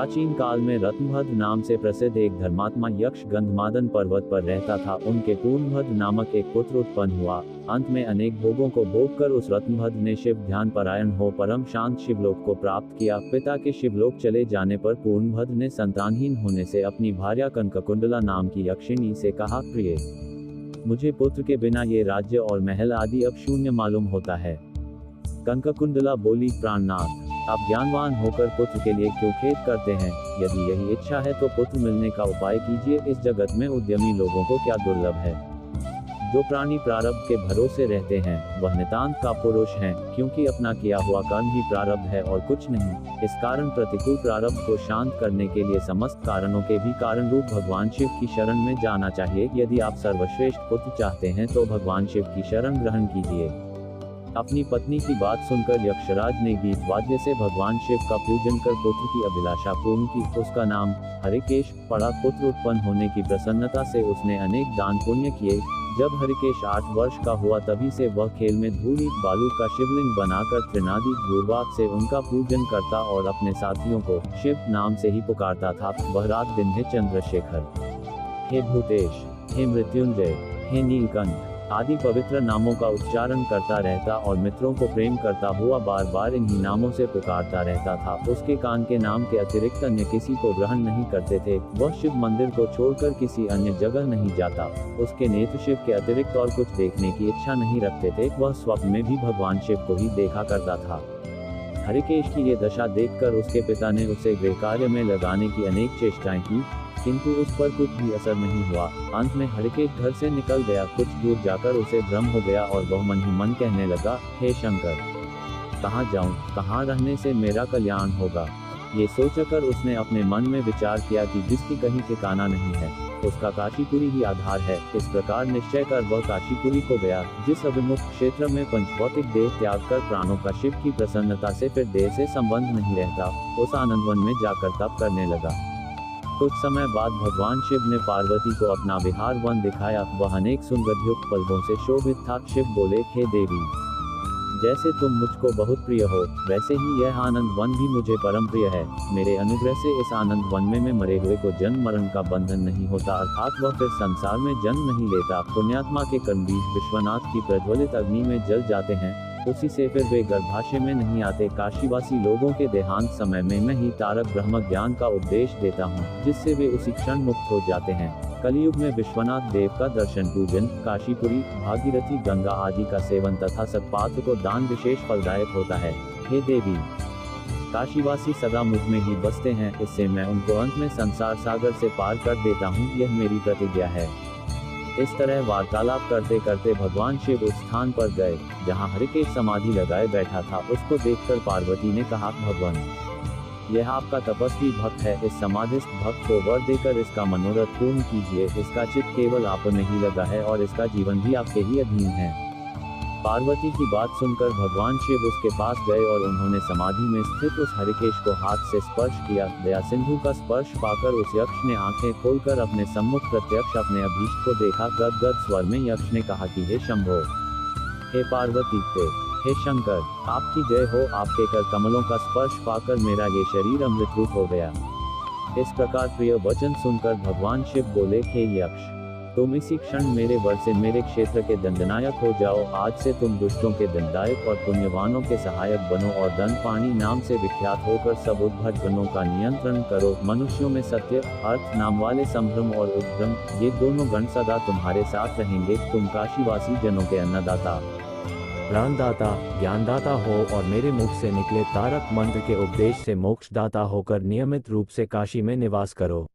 प्राचीन काल में रत्नभद्र नाम से प्रसिद्ध एक धर्मात्मा यक्ष गंधमादन पर्वत पर रहता था। उनके पूर्णभद्र नामक एक पुत्र उत्पन्न हुआ। अंत में अनेक भोगों को भोग कर उस रत्नभद्र ने शिव ध्यान परायण हो परम शांत शिवलोक को प्राप्त किया। पिता के शिवलोक चले जाने पर पूर्णभद्र ने संतानहीन होने से अपनी भार्या कनककुंडला नाम की यक्षिणी से कहा, प्रिय, मुझे पुत्र के बिना ये राज्य और महल आदि अब शून्य मालूम होता है। कनककुंडला बोली, प्राणनाथ, आप ज्ञानवान होकर पुत्र के लिए क्यों खेद करते हैं? यदि यही इच्छा है तो पुत्र मिलने का उपाय कीजिए। इस जगत में उद्यमी लोगों को क्या दुर्लभ है। जो प्राणी प्रारब्ध के भरोसे रहते हैं वह नितांत का पुरुष हैं, क्योंकि अपना किया हुआ कर्म ही प्रारब्ध है और कुछ नहीं। इस कारण प्रतिकूल प्रारब्ध को शांत करने के लिए समस्त कारणों के भी कारण रूप भगवान शिव की शरण में जाना चाहिए। यदि आप सर्वश्रेष्ठ पुत्र चाहते हैं तो भगवान शिव की शरण ग्रहण कीजिए। अपनी पत्नी की बात सुनकर यक्षराज ने गीत वाद्य से भगवान शिव का पूजन कर पुत्र की अभिलाषा पूर्ण की। उसका नाम हरिकेश पड़ा। पुत्र उत्पन्न होने की प्रसन्नता से उसने अनेक दान पुण्य किए। जब हरिकेश 8 वर्ष का हुआ तभी से वह खेल में धूल बालू का शिवलिंग बनाकर त्रिनादी घूरवाक से उनका पूजन करता और अपने साथियों को शिव नाम से ही पुकारता था। वह रात दिन हे चंद्रशेखर, हे भूतेश, हे मृत्युंजय, हे नीलकंठ आदि पवित्र नामों का उच्चारण करता रहता और मित्रों को प्रेम करता हुआ बार बार इन्हीं नामों से पुकारता रहता था। उसके कान के नाम के अतिरिक्त अन्य किसी को ग्रहण नहीं करते थे। वह शिव मंदिर को छोड़कर किसी अन्य जगह नहीं जाता। उसके नेत्र शिव के अतिरिक्त और कुछ देखने की इच्छा नहीं रखते थे। वह स्वप्न में भी भगवान शिव को ही देखा करता था। हरिकेश की ये दशा देखकर उसके पिता ने उसे गृह कार्य में लगाने की अनेक चेष्टाएं की, किंतु उस पर कुछ भी असर नहीं हुआ। अंत में हरिकेश घर से निकल गया। कुछ दूर जाकर उसे भ्रम हो गया और वह मन ही मन कहने लगा, हे शंकर, कहाँ जाऊं, कहाँ रहने से मेरा कल्याण होगा। ये सोचकर उसने अपने मन में विचार किया कि जिसकी कहीं ठिकाना नहीं है उसका काशीपुरी ही आधार है। इस प्रकार निश्चय कर वह काशीपुरी को गया। जिस अभिमुख क्षेत्र में पंचभौतिक देह त्याग कर प्राणों का शिव की प्रसन्नता से फिर देह से संबंध नहीं रहता, उस आनंदवन में जाकर तप करने लगा। कुछ समय बाद भगवान शिव ने पार्वती को अपना विहार वन दिखाया। वह अनेक सुगंधयुक्त फलों से शोभित था। शिव बोले, हे देवी, जैसे तुम मुझको बहुत प्रिय हो वैसे ही यह आनंद वन भी मुझे परम प्रिय है। मेरे अनुग्रह से इस आनंद वन में मरे हुए को जन्म मरण का बंधन नहीं होता, अर्थात वह फिर संसार में जन्म नहीं लेता। पुण्यात्मा के कर्म बीज विश्वनाथ की प्रज्वलित अग्नि में जल जाते हैं, उसी से फिर वे गर्भाशय में नहीं आते। काशीवासी लोगों के देहांत समय में मैं ही तारक ब्रह्म ज्ञान का उपदेश देता हूँ, जिससे वे उसी क्षण मुक्त हो जाते हैं। कलयुग में विश्वनाथ देव का दर्शन, पूजन, काशीपुरी, भागीरथी, गंगा आदि का सेवन तथा सत्पात्र को दान विशेष फलदायक होता है। हे देवी, काशीवासी सदा मुझ में ही बसते हैं, इससे मैं उनको अंत में संसार सागर से पार कर देता हूँ, यह मेरी प्रतिज्ञा है। इस तरह वार्तालाप करते करते भगवान शिव उस स्थान पर गए जहाँ हरिकेश समाधि लगाए बैठा था। उसको देखकर पार्वती ने कहा, भगवान, यह आपका तपस्वी भक्त है। इस समाधिस्थ भक्त को वर देकर इसका मनोरथ पूर्ण कीजिए। इसका चित्त केवल आप में ही लगा है और इसका जीवन भी आपके ही अधीन है। पार्वती की बात सुनकर भगवान शिव उसके पास गए और उन्होंने समाधि में स्थित उस हरिकेश को हाथ से स्पर्श किया। दया सिंधु का स्पर्श पाकर उस यक्ष ने आंखें खोलकर अपने सम्मुख प्रत्यक्ष अपने अभीष्ट को देखा। गदगद स्वर में यक्ष ने कहा कि हे शंभो, हे पार्वती, हे शंकर, आपकी जय हो। आपके कर कमलों का स्पर्श पाकर मेरा ये शरीर अमृत रूप हो गया। इस प्रकार प्रिय वचन सुनकर भगवान शिव बोले, हे यक्ष, तुम इसी क्षण मेरे वर से मेरे क्षेत्र के दंडनायक हो जाओ। आज से तुम दुष्टों के दंडायक और पुण्यवानों के सहायक बनो और दंड पाणी नाम से विख्यात होकर सब उद्भट गणों का नियंत्रण करो। मनुष्यों में सत्य, अर्थ नाम वाले संभ्रम और उद्भ्रम, ये दोनों गण सदा तुम्हारे साथ रहेंगे। तुम काशीवासी जनों के अन्नदाता, प्राणदाता, ज्ञानदाता हो और मेरे मुख से निकले तारक मंत्र के उपदेश से मोक्षदाता होकर नियमित रूप से काशी में निवास करो।